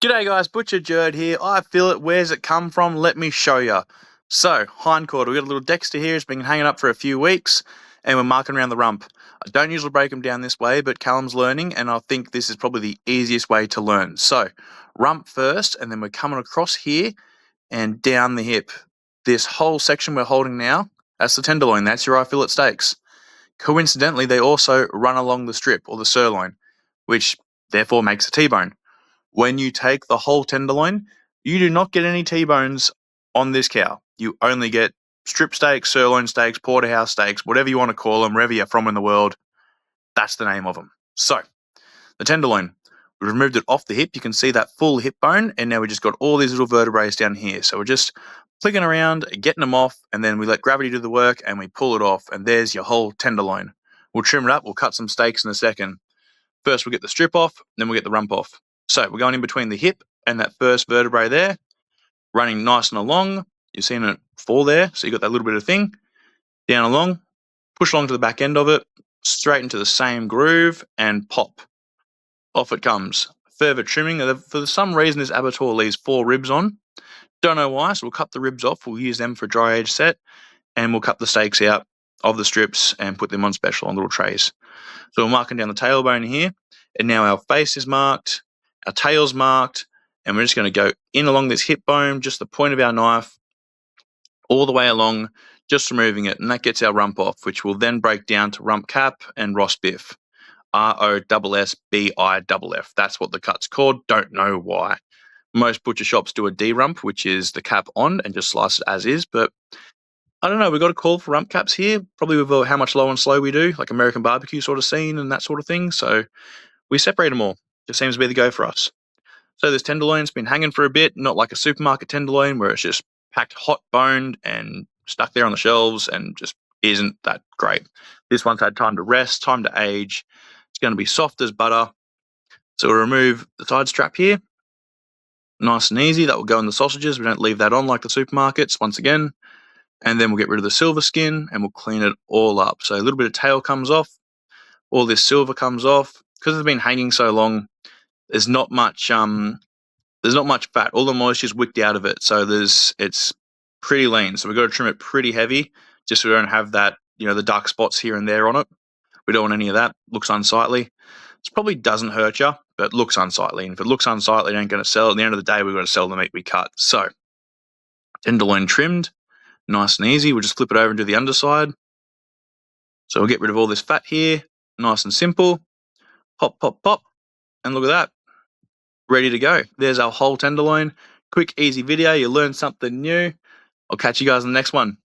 G'day guys, Butcher Jerd here. Eyefillet, where's it come from? Let me show ya. So, hindquarter, we've got a little Dexter here. It's been hanging up for a few weeks, and we're marking around the rump. I don't usually break them down this way, but Callum's learning, and I think this is probably the easiest way to learn. So, rump first, and then we're coming across here and down the hip. This whole section we're holding now, that's the tenderloin, that's your eyefillet steaks. Coincidentally, they also run along the strip, or the sirloin, which therefore makes a T-bone. When you take the whole tenderloin, you do not get any T-bones on this cow. You only get strip steaks, sirloin steaks, porterhouse steaks, whatever you want to call them, wherever you're from in the world. That's the name of them. So, the tenderloin. We removed it off the hip. You can see that full hip bone, and now we just got all these little vertebrae down here. So we're just flicking around, getting them off, and then we let gravity do the work, and we pull it off, and there's your whole tenderloin. We'll trim it up. We'll cut some steaks in a second. First, we'll get the strip off, then we'll get the rump off. So we're going in between the hip and that first vertebrae there, running nice and along. You've seen it fall there, so you've got that little bit of thing. Down along, push along to the back end of it, straight into the same groove, and pop. Off it comes. Further trimming. For some reason, this abattoir leaves 4 ribs on. Don't know why, so we'll cut the ribs off. We'll use them for a dry age set, and we'll cut the steaks out of the strips and put them on special on little trays. So we're marking down the tailbone here, and now our face is marked. Our tail's marked, and we're just going to go in along this hip bone, just the point of our knife, all the way along, just removing it, and that gets our rump off, which will then break down to rump cap and roast biff. ROSSBIFF. That's what the cut's called. Don't know why. Most butcher shops do a D rump, which is the cap on, and just slice it as is, but I don't know, we've got a call for rump caps here, probably with how much low and slow we do, like American barbecue sort of scene and that sort of thing, so we separate them all. Just seems to be the go for us. So this tenderloin's been hanging for a bit, not like a supermarket tenderloin where it's just packed hot boned and stuck there on the shelves and just isn't that great. This one's had time to rest, time to age. It's going to be soft as butter. So we'll remove the side strap here. Nice and easy. That will go in the sausages. We don't leave that on like the supermarkets, once again. And then we'll get rid of the silver skin and we'll clean it all up. So a little bit of tail comes off. All this silver comes off. Because it's been hanging so long, there's not much fat. All the moisture's wicked out of it, so it's pretty lean. So we've got to trim it pretty heavy, just so we don't have that, the dark spots here and there on it. We don't want any of that. Looks unsightly. It probably doesn't hurt you, but looks unsightly. And if it looks unsightly, it ain't going to sell. At the end of the day, we've got to sell the meat we cut. So tenderloin trimmed, nice and easy. We'll just flip it over and do the underside. So we'll get rid of all this fat here, nice and simple. Pop, pop, pop, and look at that. Ready to go. There's our whole tenderloin. Quick, easy video. You learned something new. I'll catch you guys in the next one.